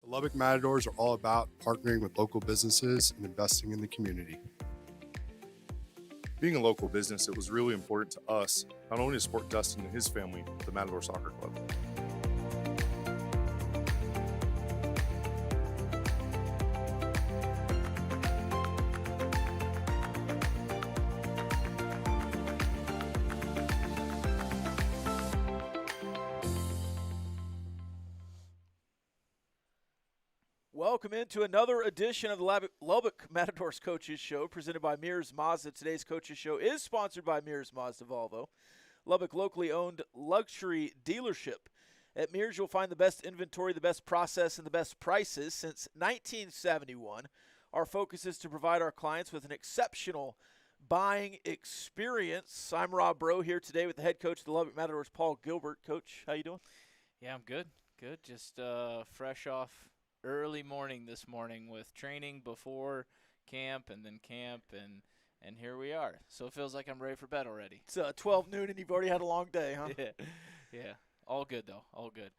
The Lubbock Matadors are all about partnering with local businesses and investing in the community. Being a local business, it was really important to us, not only to support Dustin and his family, but the Matador Soccer Club. Welcome into another edition of the Lubbock Matadors Coaches Show, presented by Mears Mazda. Today's Coaches Show is sponsored by Mears Mazda Volvo, Lubbock locally owned luxury dealership. At Mears, you'll find the best inventory, the best process, and the best prices. Since 1971, our focus is to provide our clients with an exceptional buying experience. I'm Rob Bro here today with the head coach of the Lubbock Matadors, Paul Gilbert. Coach, how you doing? Yeah, I'm good. Good. Just fresh off early morning this morning with training before camp and then camp, and here we are. So it feels like I'm ready for bed already. It's 12 noon and you've already had a long day, huh? Yeah. All good, though. All good.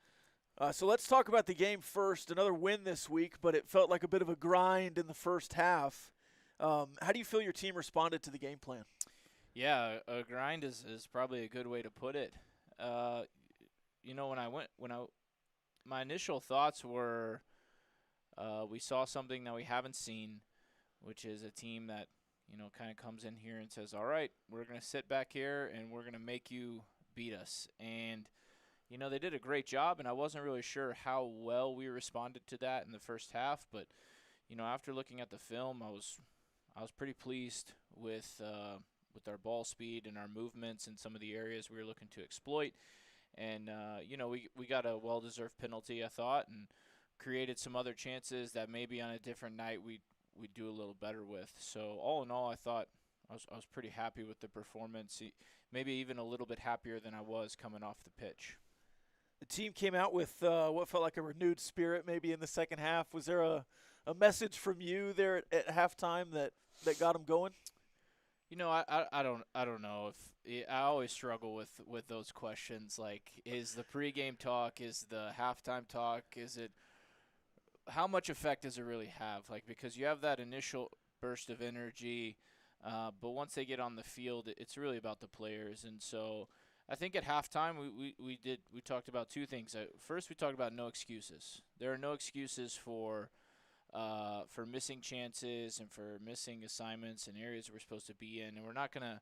So let's talk about the game first. Another win this week, but it felt like a bit of a grind in the first half. How do you feel your team responded to the game plan? Yeah, a grind is probably a good way to put it. My initial thoughts were we saw something that we haven't seen, which is a team that, kind of comes in here and says, all right, we're going to sit back here and we're going to make you beat us. And, they did a great job, and I wasn't really sure how well we responded to that in the first half. But, after looking at the film, I was pretty pleased with our ball speed and our movements in some of the areas we were looking to exploit. And, we got a well-deserved penalty, I thought, and created some other chances that maybe on a different night we'd do a little better with. So all in all, I thought I was pretty happy with the performance, maybe even a little bit happier than I was coming off the pitch. The team came out with what felt like a renewed spirit maybe in the second half. Was there a message from you there at halftime that got them going? I don't know if I always struggle with those questions. Like, is the pregame talk, is the halftime talk, is it how much effect does it really have? Like, because you have that initial burst of energy, but once they get on the field, it's really about the players. And so I think at halftime we talked about two things. First, we talked about no excuses. There are no excuses for missing chances and for missing assignments and areas we're supposed to be in. And we're not gonna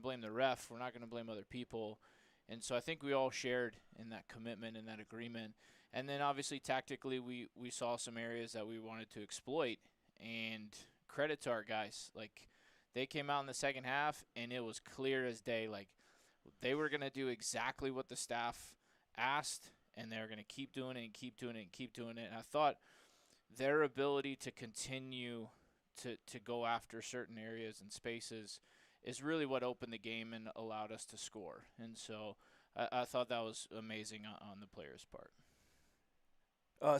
blame the ref. We're not gonna blame other people. And so I think we all shared in that commitment and that agreement. And then obviously tactically we saw some areas that we wanted to exploit. And credit to our guys. Like, they came out in the second half and it was clear as day. Like, they were going to do exactly what the staff asked, and they were going to keep doing it and keep doing it and keep doing it. And I thought their ability to continue to go after certain areas and spaces is really what opened the game and allowed us to score. And so I thought that was amazing on the players' part.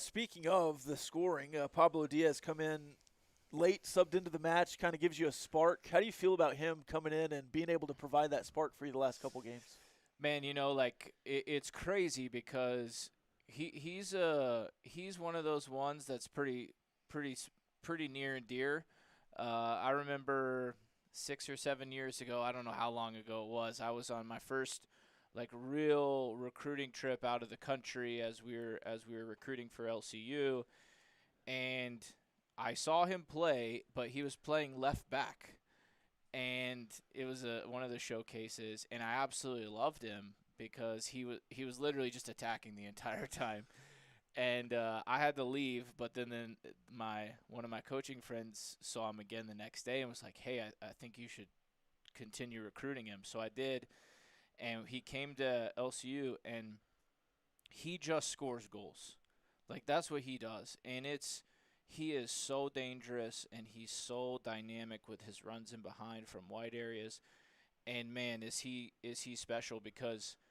Speaking of the scoring, Pablo Diaz come in late, subbed into the match, kind of gives you a spark. How do you feel about him coming in and being able to provide that spark for you the last couple games? Man, it's crazy because he's one of those ones that's pretty near and dear. I remember 6 or 7 years ago, I don't know how long ago it was, I was on my first real recruiting trip out of the country as we were recruiting for LCU, and I saw him play, but he was playing left back, and it was one of the showcases, and I absolutely loved him because he was literally just attacking the entire time. And I had to leave, but then one of my coaching friends saw him again the next day and was like, hey, I think you should continue recruiting him. So I did, and he came to LCU, and he just scores goals. Like, that's what he does. And he is so dangerous, and he's so dynamic with his runs in behind from wide areas. And, man, is he special because –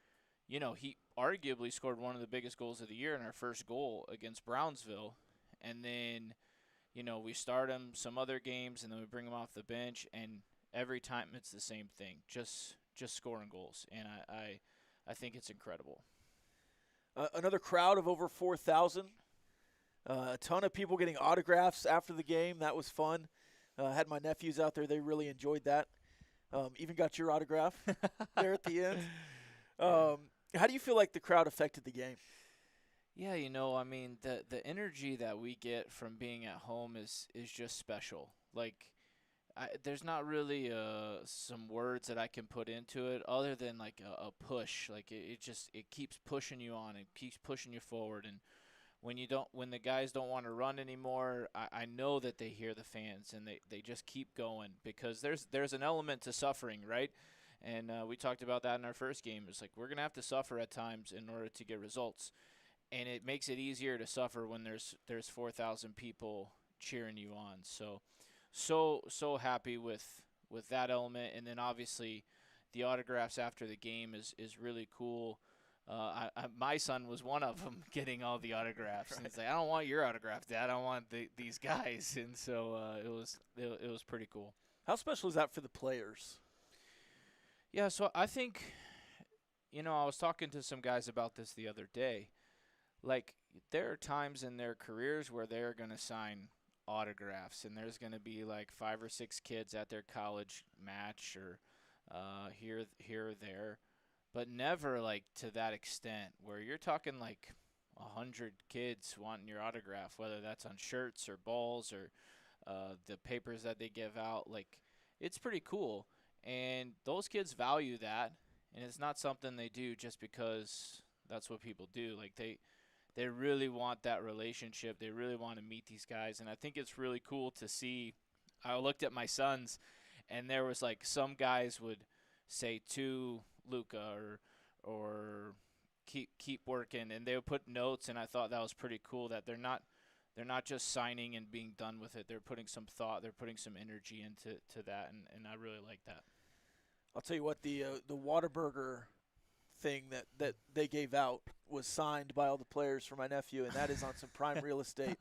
he arguably scored one of the biggest goals of the year in our first goal against Brownsville. And then, we start him some other games, and then we bring him off the bench, and every time it's the same thing, just scoring goals. And I think it's incredible. Another crowd of over 4,000 A ton of people getting autographs after the game. That was fun. Had my nephews out there. They really enjoyed that. Even got your autograph there at the end. How do you feel like the crowd affected the game? Yeah, you know, I mean, the energy that we get from being at home is just special. Like, there's not really some words that I can put into it other than like a push. Like it keeps pushing you on, it keeps pushing you forward. And when the guys don't want to run anymore, I know that they hear the fans and they just keep going, because there's an element to suffering, right? And we talked about that in our first game. It's like we're gonna have to suffer at times in order to get results, and it makes it easier to suffer when there's 4,000 people cheering you on. So happy with that element. And then obviously the autographs after the game is really cool. My son was one of them getting all the autographs. Right. And it's like, I don't want your autograph, Dad. I want these guys. And so it was pretty cool. How special is that for the players? Yeah, so I think, I was talking to some guys about this the other day. Like, there are times in their careers where they're going to sign autographs, and there's going to be like 5 or 6 kids at their college match or here or there, but never like to that extent where you're talking like 100 kids wanting your autograph, whether that's on shirts or balls or the papers that they give out. Like, it's pretty cool, and those kids value that, and it's not something they do just because that's what people do. Like, they really want that relationship. They really want to meet these guys. And I think it's really cool to see. I looked at my sons, and there was like some guys would say to Luca or keep working, and they would put notes, and I thought that was pretty cool that they're not just signing and being done with it. They're putting some thought, they're putting some energy into that, and I really like that. I'll tell you what, the Whataburger thing that they gave out was signed by all the players for my nephew, and that is on some prime real estate.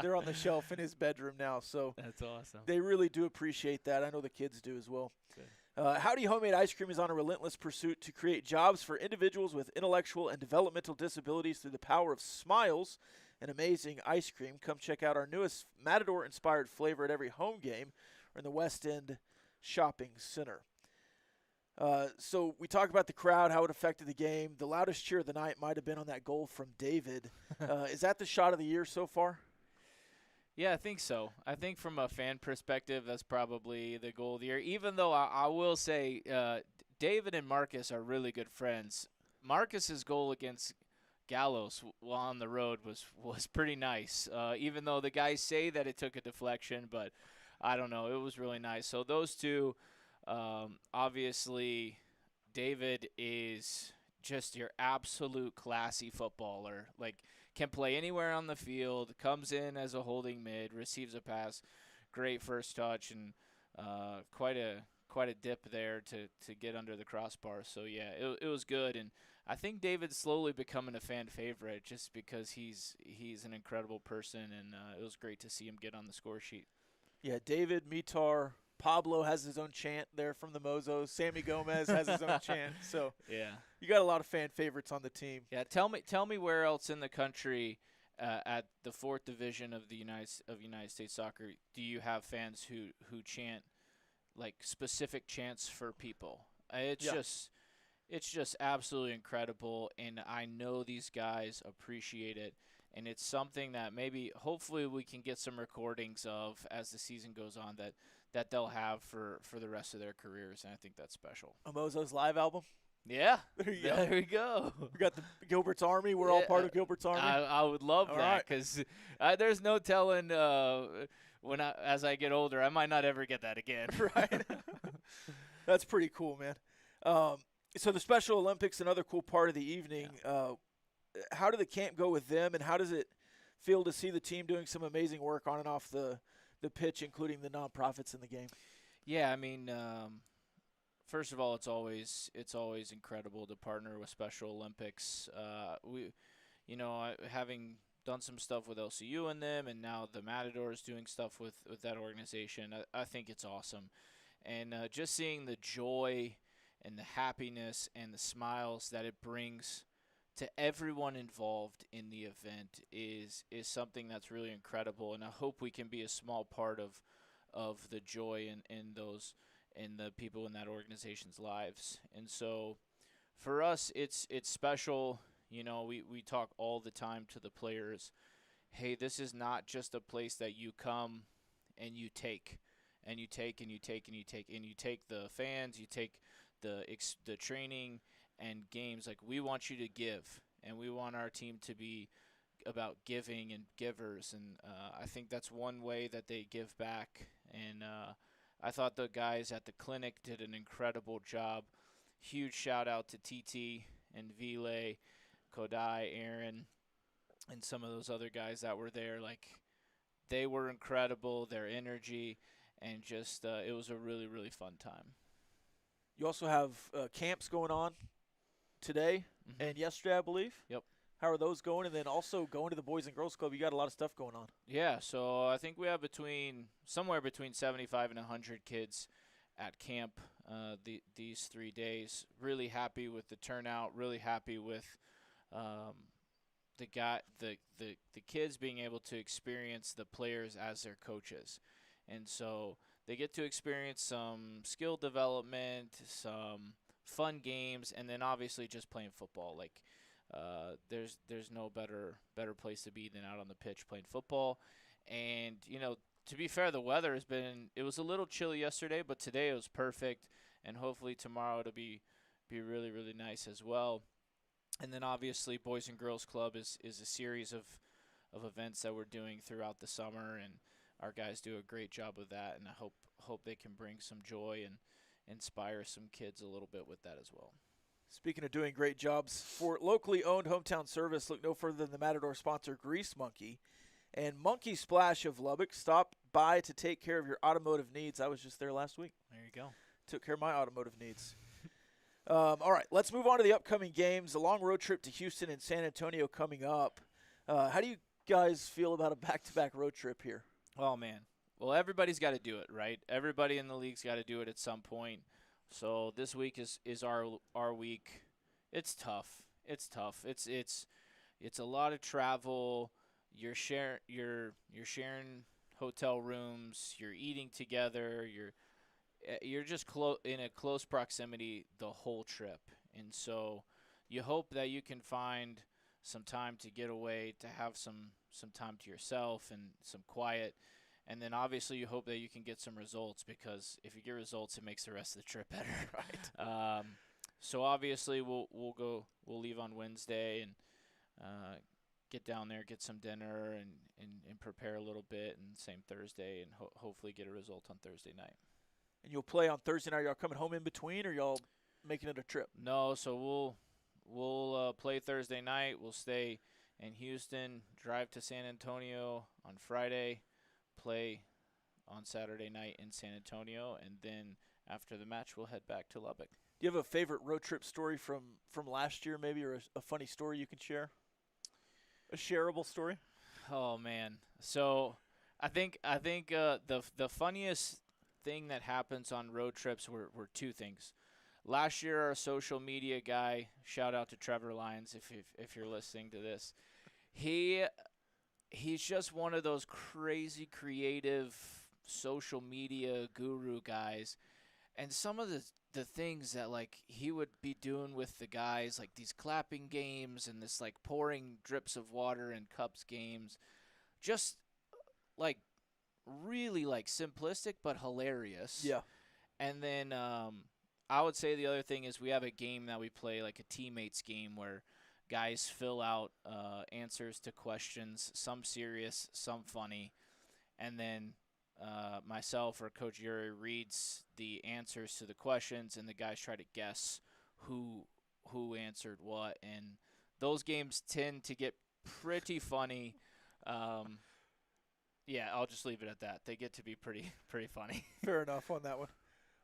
They're on the shelf in his bedroom now, so that's awesome. They really do appreciate that. I know the kids do as well. Howdy Homemade Ice Cream is on a relentless pursuit to create jobs for individuals with intellectual and developmental disabilities through the power of smiles and amazing ice cream. Come check out our newest Matador-inspired flavor at every home game or in the West End Shopping Center. So we talked about the crowd, how it affected the game. The loudest cheer of the night might have been on that goal from David. Is that the shot of the year so far? Yeah, I think so. I think from a fan perspective, that's probably the goal of the year. Even though I will say David and Marcus are really good friends. Marcus's goal against Gallos while on the road was pretty nice. Even though the guys say that it took a deflection, but I don't know. It was really nice. So those two. Obviously, David is just your absolute classy footballer. Like, can play anywhere on the field, comes in as a holding mid, receives a pass, great first touch, and quite a dip there to get under the crossbar. So yeah, it was good, and I think David's slowly becoming a fan favorite just because he's an incredible person, and it was great to see him get on the score sheet. Yeah, David, Mitar, Pablo has his own chant there from the Mozos. Sammy Gomez has his own chant. So yeah, you got a lot of fan favorites on the team. Yeah, tell me where else in the country at the 4th division of the United States Soccer do you have fans who chant like specific chants for people? It's just absolutely incredible, and I know these guys appreciate it. And it's something that hopefully we can get some recordings of as the season goes on that they'll have for the rest of their careers, and I think that's special. A Mozo's live album? Yeah. There we go. We got the Gilbert's Army. We're all part of Gilbert's Army. I would love that because there's no telling as I get older, I might not ever get that again. Right. That's pretty cool, man. So the Special Olympics, another cool part of the evening. Yeah. How did the camp go with them, and how does it feel to see the team doing some amazing work on and off the pitch, including the nonprofits in the game? Yeah, I mean, first of all, it's always incredible to partner with Special Olympics. Having done some stuff with LCU and them, and now the Matadors doing stuff with that organization, I think it's awesome. And just seeing the joy and the happiness and the smiles that it brings to everyone involved in the event is something that's really incredible, and I hope we can be a small part of the joy in the people in that organization's lives. And so for us, it's special. You know, we talk all the time to the players, hey, this is not just a place that you come and you take and you take and you take and you take and you take the fans, you take the training and games. Like, we want you to give, and we want our team to be about giving and givers, and I think that's one way that they give back. And I thought the guys at the clinic did an incredible job. Huge shout out to TT and Vile, Kodai, Aaron, and some of those other guys that were there. Like, they were incredible, their energy, and just it was a really, really fun time. You also have camps going on today and yesterday, I believe. Yep. How are those going? And then also going to the Boys and Girls Club, you got a lot of stuff going on. Yeah, so I think we have somewhere between 75 and 100 kids at camp these 3 days. Really happy with the turnout. Really happy with the kids being able to experience the players as their coaches, and so they get to experience some skill development, some fun games, and then obviously just playing football. Like, there's no better place to be than out on the pitch playing football. And, you know, to be fair, the weather it was a little chilly yesterday, but today it was perfect, and hopefully tomorrow it'll be really, really nice as well. And then obviously Boys and Girls Club is a series of events that we're doing throughout the summer, and our guys do a great job of that, and I hope they can bring some joy and inspire some kids a little bit with that as well. Speaking of doing great jobs, for locally owned hometown service, look no further than the Matador sponsor, Grease Monkey. And Monkey Splash of Lubbock, stop by to take care of your automotive needs. I was just there last week. There you go. Took care of my automotive needs. All right, let's move on to the upcoming games. A long road trip to Houston and San Antonio coming up. How do you guys feel about a back-to-back road trip here? Oh, man. Well, everybody's got to do it, right? Everybody in the league's got to do it at some point. So this week is our week. It's tough. It's tough. It's a lot of travel. You're sharing hotel rooms. You're eating together. You're just in a close proximity the whole trip. And so you hope that you can find some time to get away, to have some time to yourself and some quiet. And then obviously you hope that you can get some results, because if you get results, it makes the rest of the trip better. Right. So obviously we'll leave on Wednesday and get down there, get some dinner, and prepare a little bit, and same Thursday, and hopefully get a result on Thursday night. And you'll play on Thursday night. Are y'all coming home in between, or y'all making it a trip? No, so we'll play Thursday night. We'll stay in Houston, drive to San Antonio on Friday, play on Saturday night in San Antonio, and then after the match we'll head back to Lubbock. Do you have a favorite road trip story from last year, maybe, or a funny story you can share? A shareable story? Oh man, so I think the funniest thing that happens on road trips were two things. Last year, our social media guy, shout out to Trevor Lyons if you're listening to this, he's just one of those crazy creative social media guru guys, and some of the things that like he would be doing with the guys, like these clapping games and this like pouring drips of water in cups games, just like really like simplistic but hilarious. Yeah. And then I would say the other thing is we have a game that we play, like a teammates game, where guys fill out answers to questions, some serious, some funny, and then myself or Coach Yuri reads the answers to the questions, and the guys try to guess who answered what. And those games tend to get pretty funny. Yeah, I'll just leave it at that. They get to be pretty funny. Fair enough on that one.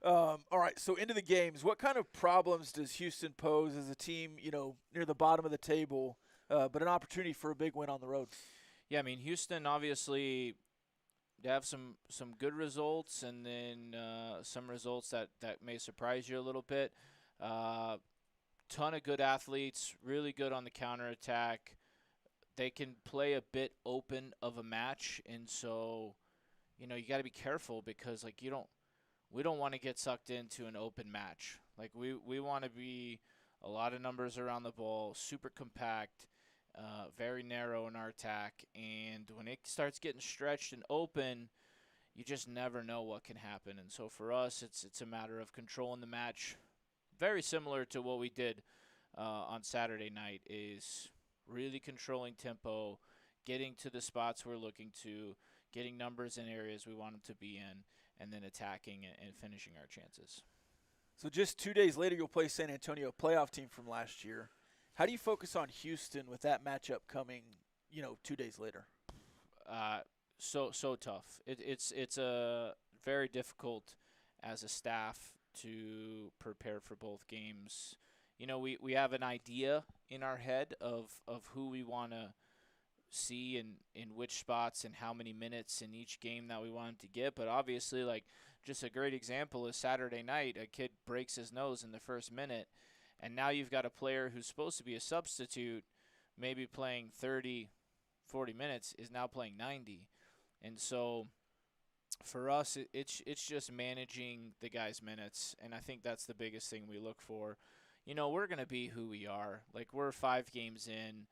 All right, so into the games. What kind of problems does Houston pose as a team, near the bottom of the table, but an opportunity for a big win on the road? Yeah, I mean, Houston obviously they have some good results, and then some results that may surprise you a little bit. ton of good athletes, really good on the counterattack. They can play a bit open of a match, and so you got to be careful because like we don't want to get sucked into an open match. Like we want to be a lot of numbers around the ball, super compact, very narrow in our attack, and when it starts getting stretched and open, you just never know what can happen. And so for us, it's a matter of controlling the match, very similar to what we did on Saturday night, is really controlling tempo, getting to the spots we're looking to, getting numbers in areas we want them to be in, and then attacking and finishing our chances. So just 2 days later, you'll play San Antonio, playoff team from last year. How do you focus on Houston with that matchup coming, 2 days later? So tough. It's a very difficult as a staff to prepare for both games. We have an idea in our head of who we want to see in which spots and how many minutes in each game that we want him to get. But obviously, like, just a great example is Saturday night, a kid breaks his nose in the first minute, and now you've got a player who's supposed to be a substitute, maybe playing 30, 40 minutes, is now playing 90. And so for us, it's just managing the guy's minutes, and I think that's the biggest thing we look for. We're going to be who we are. Like, we're 5 games in.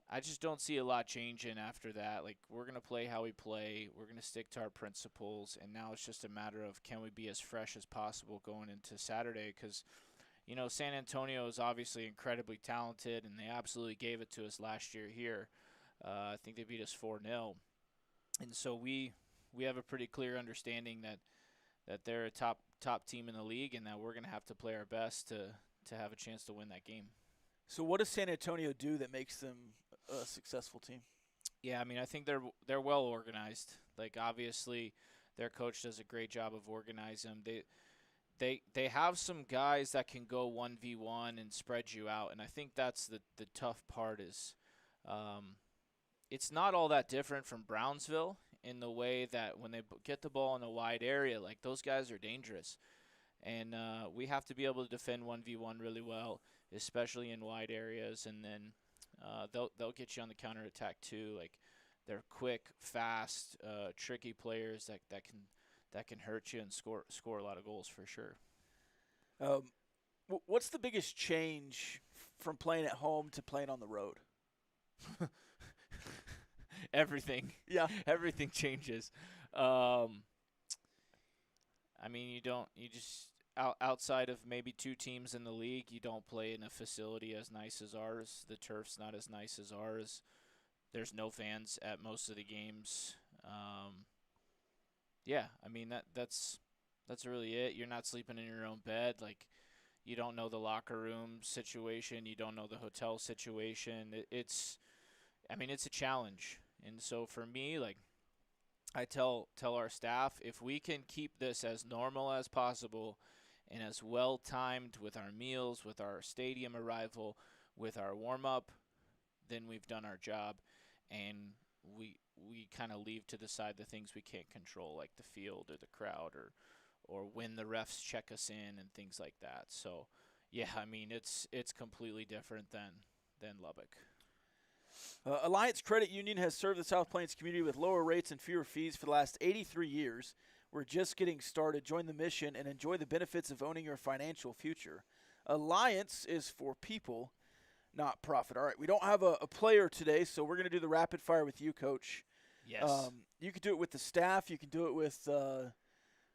I just don't see a lot changing after that. Like, we're going to play how we play. We're going to stick to our principles, and now it's just a matter of can we be as fresh as possible going into Saturday because, San Antonio is obviously incredibly talented, and they absolutely gave it to us last year here. I think they beat us 4-0. And so we have a pretty clear understanding that they're a top team in the league and that we're going to have to play our best to have a chance to win that game. So what does San Antonio do that makes them a successful team? Yeah, I mean, I think they're well organized. Like, obviously, their coach does a great job of organizing them. They have some guys that can go 1v1 and spread you out, and I think that's the tough part is it's not all that different from Brownsville in the way that when they get the ball in a wide area, like, those guys are dangerous. And we have to be able to defend 1v1 really well, especially in wide areas, and then they'll get you on the counterattack too. Like, they're quick, fast, tricky players that can hurt you and score a lot of goals for sure. What's the biggest change from playing at home to playing on the road? Everything. Yeah. Everything changes. I mean, you just outside of maybe 2 teams in the league, you don't play in a facility as nice as ours. The turf's not as nice as ours. There's no fans at most of the games. Yeah, I mean that's really it. You're not sleeping in your own bed. Like, you don't know the locker room situation. You don't know the hotel situation. It's a challenge. And so for me, like, I tell our staff, if we can keep this as normal as possible and as well timed with our meals, with our stadium arrival, with our warm-up, then we've done our job. And we kind of leave to the side the things we can't control, like the field or the crowd or when the refs check us in and things like that. So, yeah, I mean, it's completely different than Lubbock. Alliance Credit Union has served the South Plains community with lower rates and fewer fees for the last 83 years. We're just getting started. Join the mission and enjoy the benefits of owning your financial future. Alliance is for people, not profit. All right, we don't have a player today, so we're going to do the rapid fire with you, Coach. Yes. You can do it with the staff. You can do it with the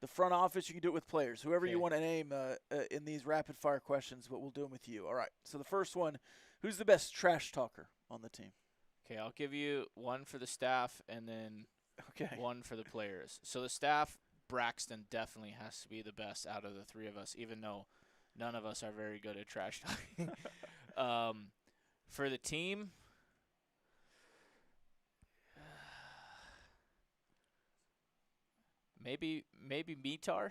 front office. You can do it with players. Whoever you want to name in these rapid fire questions, but we'll do them with you. All right, so the first one, who's the best trash talker on the team? Okay, I'll give you one for the staff and then one for the players. So the staff, Braxton definitely has to be the best out of the 3 of us, even though none of us are very good at trash talking. For the team, maybe Mitar.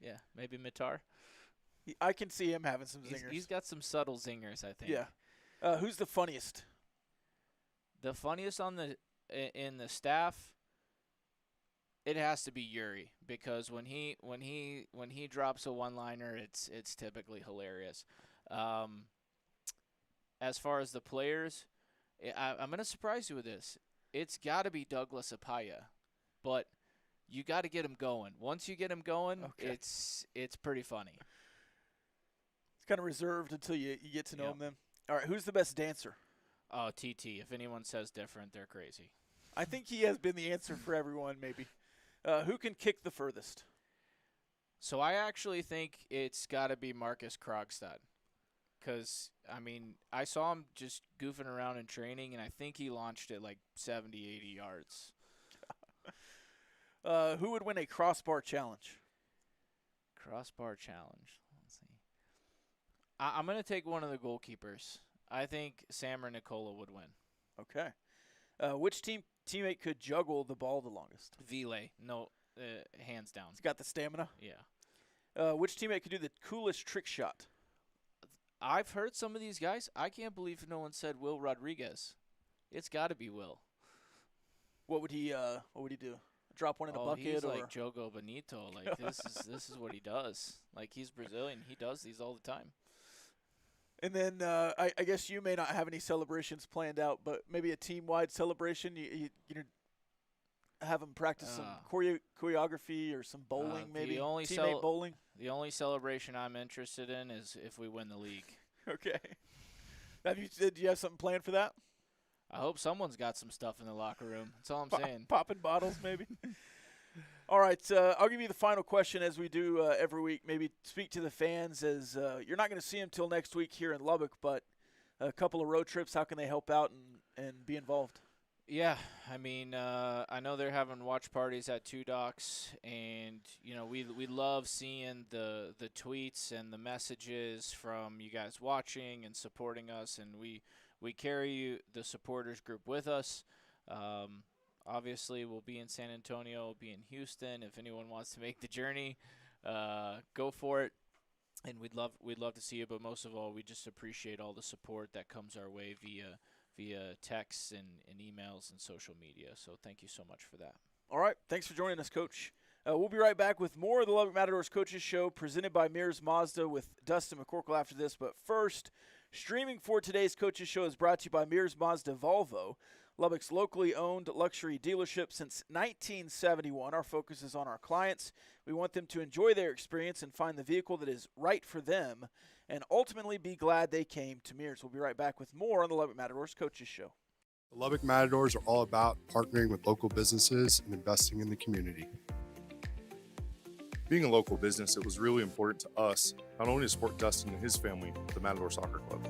Yeah, maybe Mitar. I can see him having some zingers. He's got some subtle zingers, I think. Yeah. Who's the funniest? The funniest in the staff, it has to be Yuri, because when he drops a one-liner, it's typically hilarious. As far as the players, I'm going to surprise you with this. It's got to be Douglas Apaya, but you got to get him going. Once you get him going, Okay. it's pretty funny. It's kind of reserved until you get to know Yep. him then. All right, who's the best dancer? Oh, TT. If anyone says different, they're crazy. I think he has been the answer for everyone, maybe. Who can kick the furthest? So I actually think it's got to be Marcus Krogstad. Because, I mean, I saw him just goofing around in training, and I think he launched it like 70, 80 yards. Who would win a crossbar challenge? Crossbar challenge. Let's see. I'm going to take one of the goalkeepers. I think Sam or Nicola would win. Okay. Which teammate could juggle the ball the longest? Vile. No, hands down. He's got the stamina. Yeah. Which teammate could do the coolest trick shot? I've heard some of these guys. I can't believe no one said Will Rodriguez. It's got to be Will. What would he do? Drop one in a bucket he's or like Jogo Bonito. Like this is what he does. Like he's Brazilian. He does these all the time. And then I guess you may not have any celebrations planned out, but maybe a team-wide celebration. You know, have them practice some choreography or some bowling, maybe teammate bowling. The only celebration I'm interested in is if we win the league. Okay. Do you have something planned for that? I hope someone's got some stuff in the locker room. That's all I'm saying. Popping bottles, maybe. All right, I'll give you the final question as we do every week. Maybe speak to the fans as you're not going to see them till next week here in Lubbock, but a couple of road trips, how can they help out and be involved? Yeah, I mean, I know they're having watch parties at Two Docks, and you know we love seeing the tweets and the messages from you guys watching and supporting us, and we carry the supporters group with us. Obviously, we'll be in San Antonio, we'll be in Houston. If anyone wants to make the journey, go for it. And we'd love to see you, but most of all, we just appreciate all the support that comes our way via texts and emails and social media. So thank you so much for that. All right, thanks for joining us, Coach. We'll be right back with more of the Lubbock Matadors Coaches Show presented by Mears Mazda with Dustin McCorkle after this. But first, streaming for today's Coaches Show is brought to you by Mears Mazda Volvo, Lubbock's locally owned luxury dealership since 1971. Our focus is on our clients. We want them to enjoy their experience and find the vehicle that is right for them and ultimately be glad they came to Mears. We'll be right back with more on the Lubbock Matadors Coaches Show. The Lubbock Matadors are all about partnering with local businesses and investing in the community. Being a local business, it was really important to us, not only to support Dustin and his family, but the Matador Soccer Club.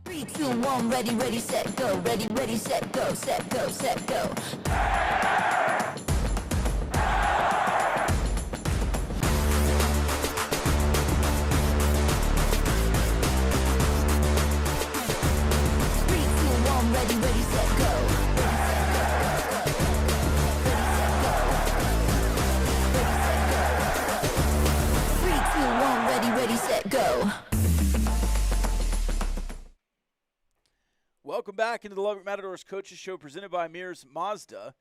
Three, two, one, ready, set, go. Ready, set, go. Set, go, set, go. Three, two, one, ready, set, go. Three, two, one, ready, set, go. Welcome back into the Lubbock Matadors Coaches Show presented by Mears Mazda.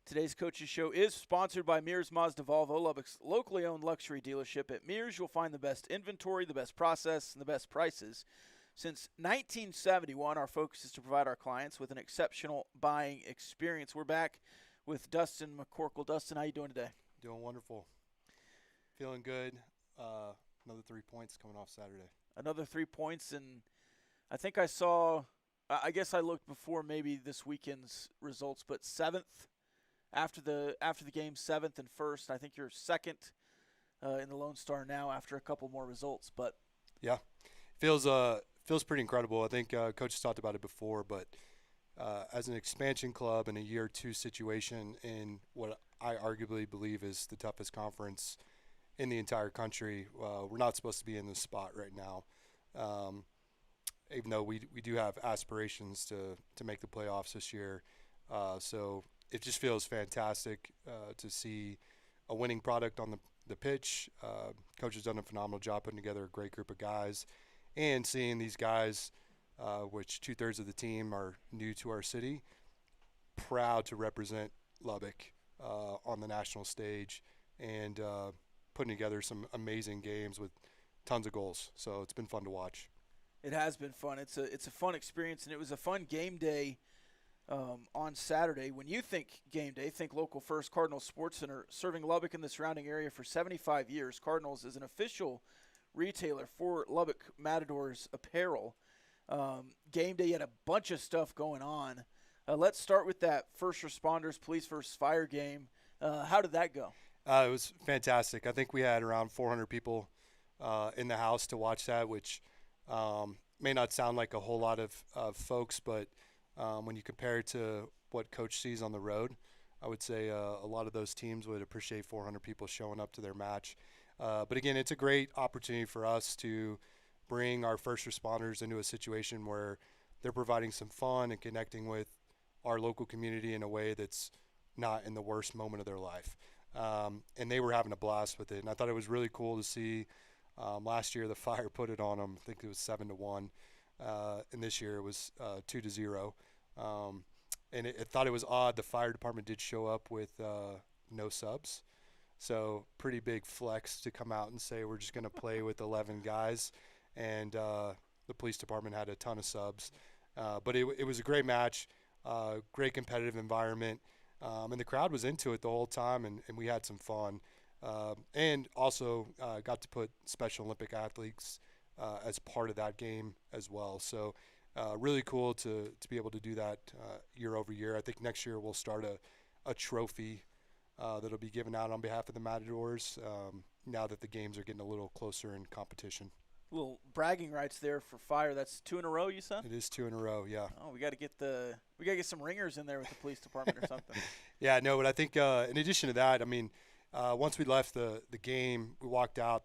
Today's Coaches Show is sponsored by Mears Mazda Volvo, Lubbock's locally owned luxury dealership. At Mears, you'll find the best inventory, the best process, and the best prices. Since 1971, our focus is to provide our clients with an exceptional buying experience. We're back with Dustin McCorkle. Dustin, how you doing today? Doing wonderful. Feeling good. Another 3 points coming off Saturday. Another 3 points, and I think I guess I looked before maybe this weekend's results, but 7th after the game, 7th and 1st. I think you're 2nd in the Lone Star now after a couple more results. But yeah, feels pretty incredible. I think Coach has talked about it before, but as an expansion club in a year 2 situation in what I arguably believe is the toughest conference in the entire country, we're not supposed to be in this spot right now. Even though we do have aspirations to make the playoffs this year. So it just feels fantastic to see a winning product on the pitch. Coach has done a phenomenal job putting together a great group of guys. and seeing these guys, which 2/3 of the team are new to our city, proud to represent Lubbock on the national stage, and putting together some amazing games with tons of goals. So it's been fun to watch. It has been fun. It's a fun experience, and it was a fun game day on Saturday. When you think game day, think local first Cardinals Sports Center, serving Lubbock and the surrounding area for 75 years. Cardinals is an official retailer for Lubbock Matadors apparel. Game day, you had a bunch of stuff going on. Let's start with that first responders, police versus fire game. How did that go? It was fantastic. I think we had around 400 people in the house to watch that, which may not sound like a whole lot of folks, but when you compare it to what Coach sees on the road, I would say a lot of those teams would appreciate 400 people showing up to their match. But again, it's a great opportunity for us to bring our first responders into a situation where they're providing some fun and connecting with our local community in a way that's not in the worst moment of their life. And they were having a blast with it. And I thought it was really cool to see last year the Fire put it on them. I think it was 7-1. And this year it was 2-0. And I thought it was odd. The fire department did show up with no subs. So pretty big flex to come out and say we're just going to play with 11 guys. And the police department had a ton of subs. But it was a great match, great competitive environment. And the crowd was into it the whole time, and we had some fun. And also got to put Special Olympic athletes as part of that game as well. So really cool to be able to do that year over year. I think next year we'll start a trophy that'll be given out on behalf of the Matadors now that the games are getting a little closer in competition. Little bragging rights there for Fire. That's 2 in a row, you said? It is 2 in a row, yeah. Oh, we got to get some ringers in there with the police department or something. Yeah, no, but I think in addition to that, I mean, once we left the game, we walked out.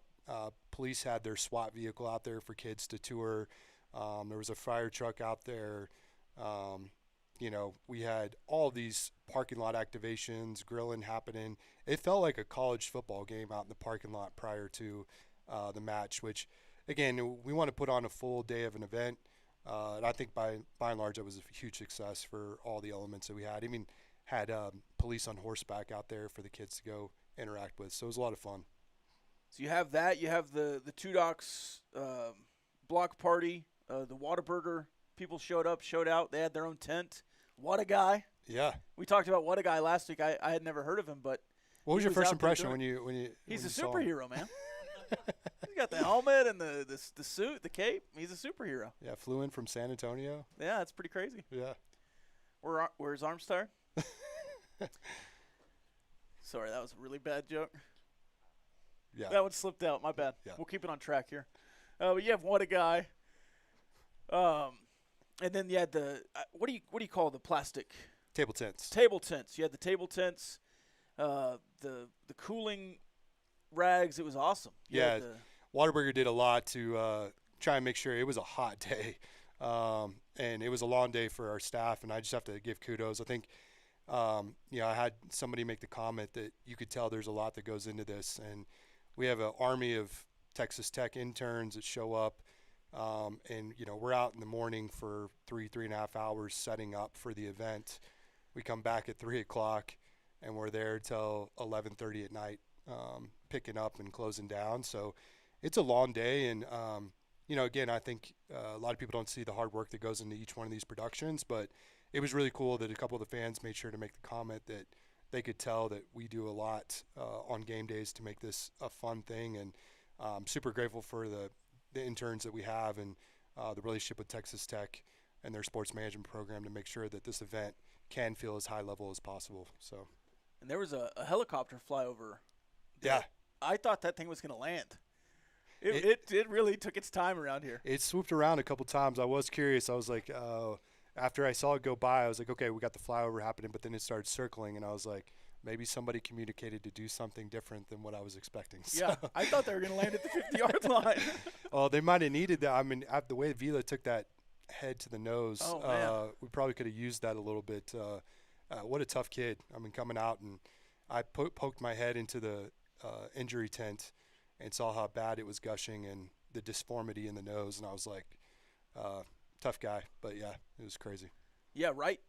Police had their SWAT vehicle out there for kids to tour. There was a fire truck out there. We had all these parking lot activations, grilling happening. It felt like a college football game out in the parking lot prior to the match, which, again, we want to put on a full day of an event. And I think by and large, it was a huge success for all the elements that we had. I mean, had police on horseback out there for the kids to go interact with. So it was a lot of fun. So you have that. You have the Two Docks block party. The Whataburger people showed out. They had their own tent. What a guy. Yeah. We talked about What a Guy last week. I had never heard of him, but what was your first out there impression when you He's when a you saw him? superhero, man. He's got the helmet and the suit, the cape. He's a superhero. Yeah, flew in from San Antonio. Yeah, that's pretty crazy. Yeah. Where's Armstar? Sorry, that was a really bad joke. Yeah. That one slipped out. My bad. Yeah. We'll keep it on track here. But you have What a Guy. And then you had the what do you call the plastic Table tents. table tents? You had the table tents, the cooling rags. It was awesome. You Yeah. had Whataburger did a lot to try and make sure it was a hot day. And it was a long day for our staff, and I just have to give kudos. I think, I had somebody make the comment that you could tell there's a lot that goes into this, and we have an army of Texas Tech interns that show up, and we're out in the morning for 3.5 hours setting up for the event. We come back at 3 o'clock, and we're there till 11:30 at night, picking up and closing down. So it's a long day, and again, I think a lot of people don't see the hard work that goes into each one of these productions, but it was really cool that a couple of the fans made sure to make the comment that they could tell that we do a lot on game days to make this a fun thing, and I'm super grateful for the interns that we have and the relationship with Texas Tech and their sports management program to make sure that this event can feel as high level as possible. So, and there was a helicopter flyover. Yeah. I thought that thing was going to land. It really took its time around here. It swooped around a couple times. I was curious. I was like, after I saw it go by, I was like, okay, we got the flyover happening, but then it started circling, and I was like, maybe somebody communicated to do something different than what I was expecting. So. Yeah, I thought they were going to land at the 50-yard line. Oh, they might have needed that. I mean, the way Vila took that head to the nose, we probably could have used that a little bit. What a tough kid. I mean, coming out, and I poked my head into the injury tent and saw how bad it was gushing, and the disformity in the nose, and I was like, tough guy. But yeah, it was crazy. Yeah, right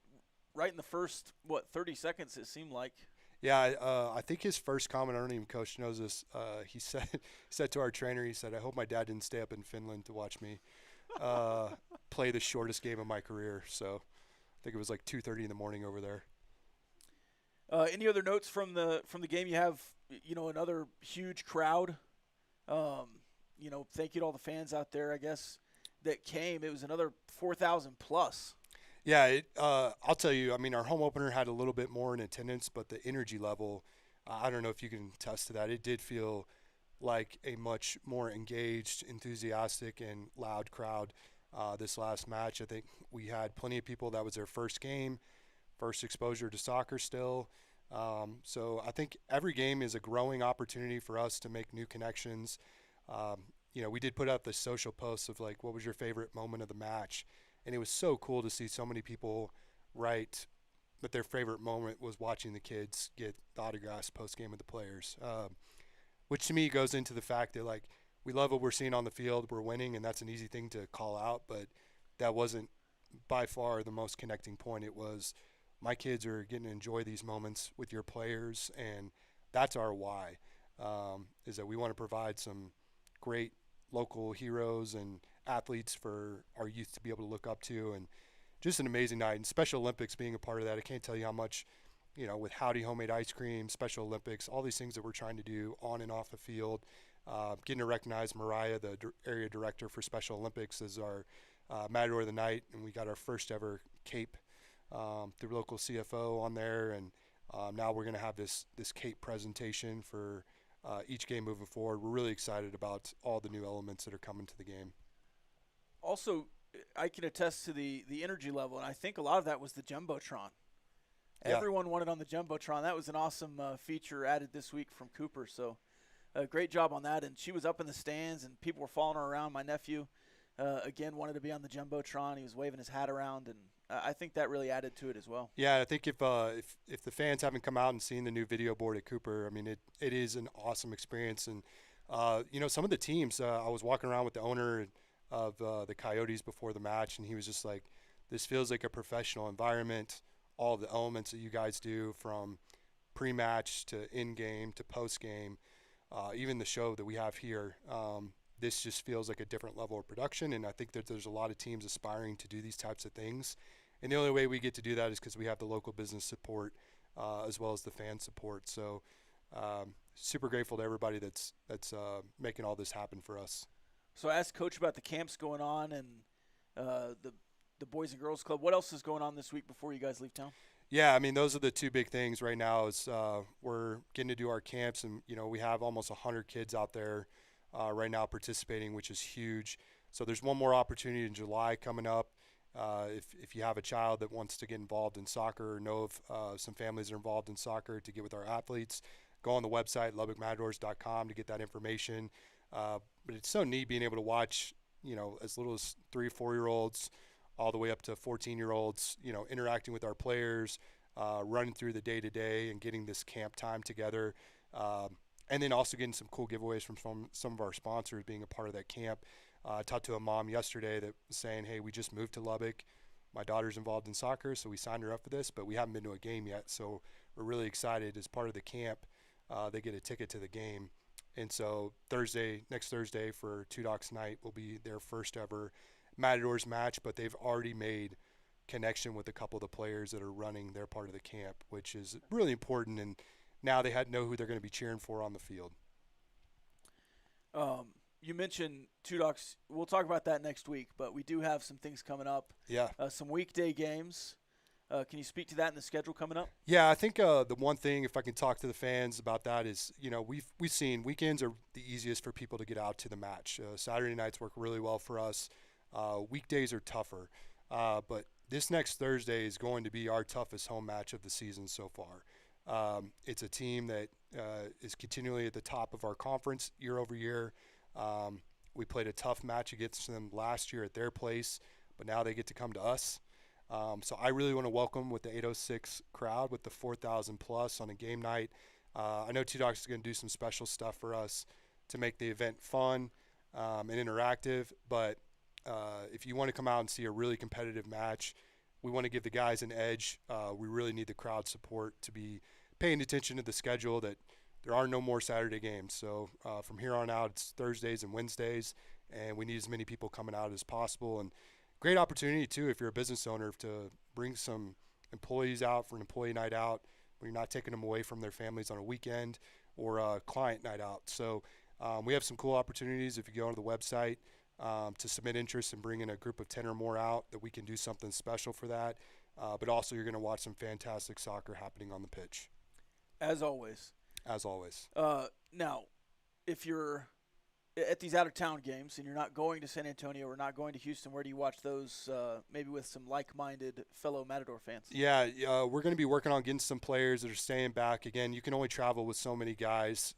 in the first 30 seconds it seemed like. Yeah, I think his first comment, I don't even coach knows this. He said to our trainer, he said, "I hope my dad didn't stay up in Finland to watch me play the shortest game of my career." So I think it was like 2:30 in the morning over there. Any other notes from the game? You have, another huge crowd. Thank you to all the fans out there, I guess, that came. It was another 4,000 plus. Yeah, I'll tell you, I mean, our home opener had a little bit more in attendance, but the energy level, I don't know if you can attest to that. It did feel like a much more engaged, enthusiastic, and loud crowd this last match. I think we had plenty of people that was their first game, first exposure to soccer still. So I think every game is a growing opportunity for us to make new connections. We did put up the social posts of like, what was your favorite moment of the match? And it was so cool to see so many people write that their favorite moment was watching the kids get the autographs post-game with the players, which to me goes into the fact that, like, we love what we're seeing on the field. We're winning, and that's an easy thing to call out, but that wasn't by far the most connecting point. It was my kids are getting to enjoy these moments with your players, and that's our why, is that we want to provide some great local heroes and athletes for our youth to be able to look up to, and just an amazing night. And Special Olympics being a part of that, I can't tell you how much, with Howdy Homemade Ice Cream, Special Olympics, all these things that we're trying to do on and off the field, getting to recognize Mariah, the area director for Special Olympics, as our Matador of the Night, and we got our first ever cape through local CFO on there, and now we're going to have this cape presentation for each game moving forward. We're really excited about all the new elements that are coming to the game. Also, I can attest to the energy level, and I think a lot of that was the Jumbotron. Yeah. Everyone wanted on the Jumbotron. That was an awesome feature added this week from Cooper, so great job on that. And she was up in the stands, and people were following her around. My nephew, again, wanted to be on the Jumbotron. He was waving his hat around, and I think that really added to it as well. Yeah, I think if the fans haven't come out and seen the new video board at Cooper, I mean, it is an awesome experience. And, some of the teams, I was walking around with the owner of the Coyotes before the match, and he was just like, this feels like a professional environment. All of the elements that you guys do, from pre-match to in-game to post-game, even the show that we have here, this just feels like a different level of production. And I think that there's a lot of teams aspiring to do these types of things. And the only way we get to do that is because we have the local business support as well as the fan support. So super grateful to everybody that's making all this happen for us. So I asked Coach about the camps going on and the Boys and Girls Club. What else is going on this week before you guys leave town? Yeah, I mean, those are the two big things right now is we're getting to do our camps, and, we have almost 100 kids out there right now participating, which is huge. So there's one more opportunity in July coming up. If you have a child that wants to get involved in soccer or know of some families that are involved in soccer to get with our athletes, go on the website, lubbockmatadors.com, to get that information. But it's so neat being able to watch, as little as 3 or 4-year-olds all the way up to 14-year-olds, interacting with our players, running through the day-to-day and getting this camp time together. And then also getting some cool giveaways from some of our sponsors being a part of that camp. I talked to a mom yesterday that was saying, hey, we just moved to Lubbock. My daughter's involved in soccer, so we signed her up for this, but we haven't been to a game yet. So we're really excited. As part of the camp, they get a ticket to the game. And so next Thursday for Two Docs Night will be their first ever Matadors match, but they've already made connection with a couple of the players that are running their part of the camp, which is really important. And now they know who they're going to be cheering for on the field. You mentioned Two Docs. We'll talk about that next week, but we do have some things coming up. Yeah. Some weekday games. Can you speak to that in the schedule coming up? Yeah, I think the one thing, if I can talk to the fans about that, is we've seen weekends are the easiest for people to get out to the match. Saturday nights work really well for us. Weekdays are tougher, but this next Thursday is going to be our toughest home match of the season so far. It's a team that is continually at the top of our conference year over year. We played a tough match against them last year at their place, but now they get to come to us. So I really want to welcome with the 806 crowd with the 4,000 plus on a game night. I know Two Dogs is going to do some special stuff for us to make the event fun. and interactive. But if you want to come out and see a really competitive match, we want to give the guys an edge. We really need the crowd support to be paying attention to the schedule, that there are no more Saturday games. So from here on out, it's Thursdays and Wednesdays, and we need as many people coming out as possible. And great opportunity, too, if you're a business owner, to bring some employees out for an employee night out where you're not taking them away from their families on a weekend, or a client night out. So we have some cool opportunities if you go onto the website to submit interest in bringing a group of 10 or more out, that we can do something special for that. But also you're going to watch some fantastic soccer happening on the pitch. As always. As always. Now, if you're at these out-of-town games and you're not going to San Antonio or not going to Houston, where do you watch those, maybe with some like-minded fellow Matador fans? Yeah, we're going to be working on getting some players that are staying back. Again, you can only travel with so many guys.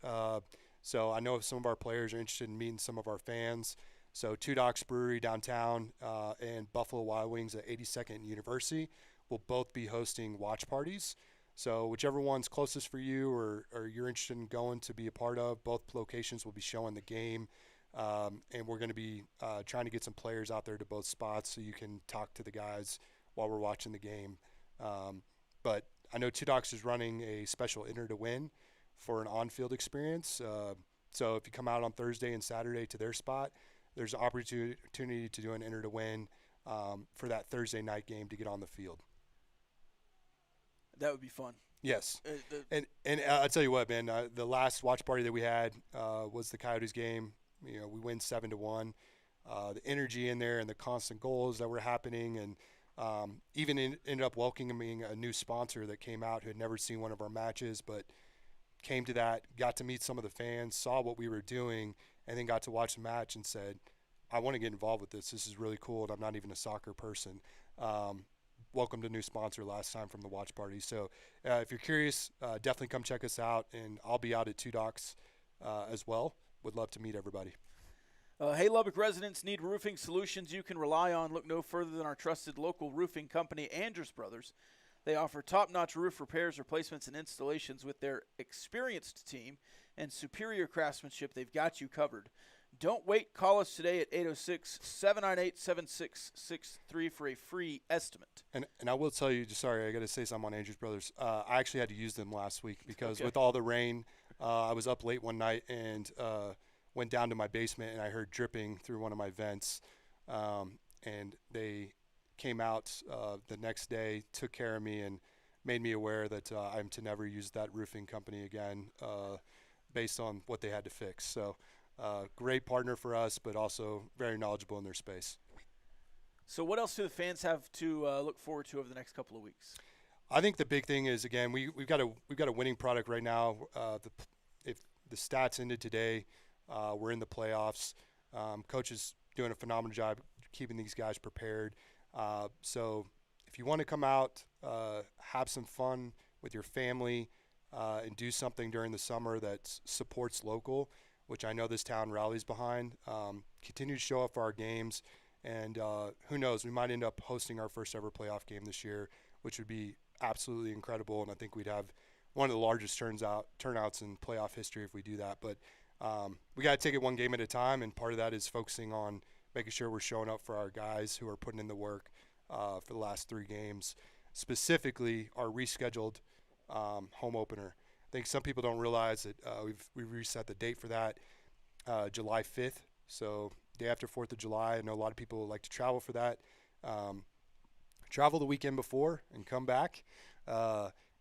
So I know some of our players are interested in meeting some of our fans. So Two Docks Brewery downtown and Buffalo Wild Wings at 82nd and University will both be hosting watch parties. So whichever one's closest for you, or you're interested in going to be a part of, both locations will be showing the game. And we're going to be trying to get some players out there to both spots so you can talk to the guys while we're watching the game. But I know Two Docks is running a special enter to win for an on-field experience. So if you come out on Thursday and Saturday to their spot, there's an opportunity to do an enter to win for that Thursday night game to get on the field. That would be fun. Yes. And I'll tell you what, man, the last watch party that we had was the Coyotes game. You know, we win 7-1. The energy in there and the constant goals that were happening, and even ended up welcoming a new sponsor that came out who had never seen one of our matches, but came to that, got to meet some of the fans, saw what we were doing, and then got to watch the match and said, I want to get involved with this. This is really cool, and I'm not even a soccer person. Welcomed a new sponsor last time from the watch party. So if you're curious, definitely come check us out, and I'll be out at Two Docks as well. Would love to meet everybody. Hey, Lubbock residents, need roofing solutions you can rely on? Look no further than our trusted local roofing company, Andrews Brothers. They offer top-notch roof repairs, replacements, and installations. With their experienced team and superior craftsmanship, they've got you covered. Don't wait. Call us today at 806-798-7663 for a free estimate. And I will tell you, sorry, I got to say something on Andrews Brothers. I actually had to use them last week because with all the rain, I was up late one night and went down to my basement, and I heard dripping through one of my vents. And they came out the next day, took care of me, and made me aware that I'm to never use that roofing company again based on what they had to fix. So great partner for us, but also very knowledgeable in their space. So what else do the fans have to look forward to over the next couple of weeks? I think the big thing is, again, we've got a winning product right now. If the stats ended today, we're in the playoffs. Coach is doing a phenomenal job keeping these guys prepared. So if you want to come out, have some fun with your family, and do something during the summer that supports local, which I know this town rallies behind, continue to show up for our games. And who knows, we might end up hosting our first ever playoff game this year, which would be absolutely incredible. And I think we'd have one of the largest turnouts in playoff history if we do that. But we got to take it one game at a time, and part of that is focusing on making sure we're showing up for our guys who are putting in the work for the last 3 games, specifically our rescheduled home opener. I think some people don't realize that we've reset the date for that, July 5th. So day after 4th of July. I know a lot of people like to travel for that. Travel the weekend before and come back.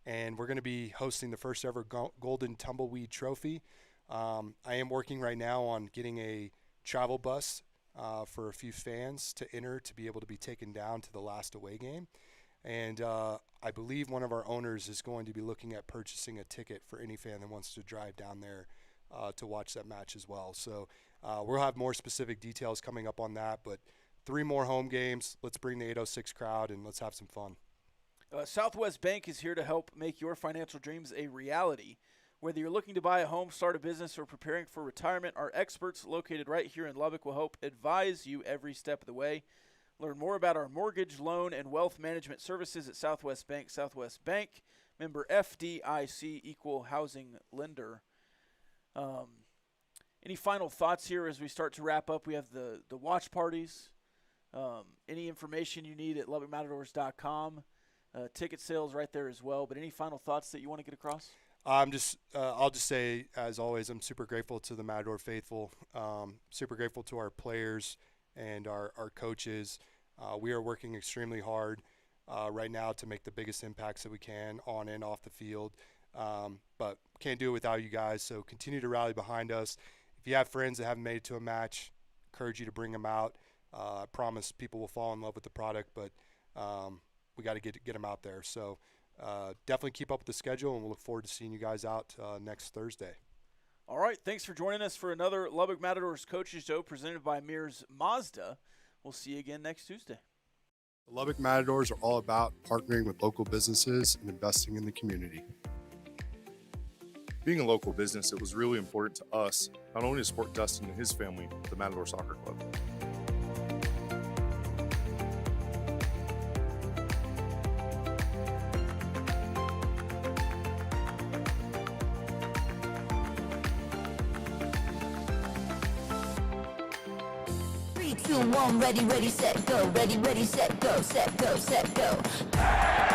And we're going to be hosting the first ever Golden Tumbleweed Trophy. I am working right now on getting a travel bus for a few fans to enter to be able to be taken down to the last away game. And I believe one of our owners is going to be looking at purchasing a ticket for any fan that wants to drive down there to watch that match as well. So we'll have more specific details coming up on that. But 3 more home games. Let's bring the 806 crowd, and let's have some fun. Southwest Bank is here to help make your financial dreams a reality. Whether you're looking to buy a home, start a business, or preparing for retirement, our experts located right here in Lubbock will help advise you every step of the way. Learn more about our mortgage, loan, and wealth management services at Southwest Bank. Southwest Bank, member FDIC, equal housing lender. Any final thoughts here as we start to wrap up? We have the watch parties. Any information you need at LubbockMatadors.com. Ticket sales right there as well. But any final thoughts that you want to get across? I'll just say, as always, I'm super grateful to the Matador faithful, super grateful to our players and our coaches. We are working extremely hard right now to make the biggest impacts that we can on and off the field, but can't do it without you guys. So continue to rally behind us. If you have friends that haven't made it to a match, encourage you to bring them out. I promise people will fall in love with the product, but we got to get them out there. So definitely keep up with the schedule, and we'll look forward to seeing you guys out next Thursday. All right, thanks for joining us for another Lubbock Matadors Coaches Show presented by Mears Mazda. We'll see you again next Tuesday. The Lubbock Matadors are all about partnering with local businesses and investing in the community. Being a local business, it was really important to us, not only to support Dustin and his family, but the Matador Soccer Club. Three, two, one, ready, ready, set, go. Ready, ready, set, go, set, go, set, go.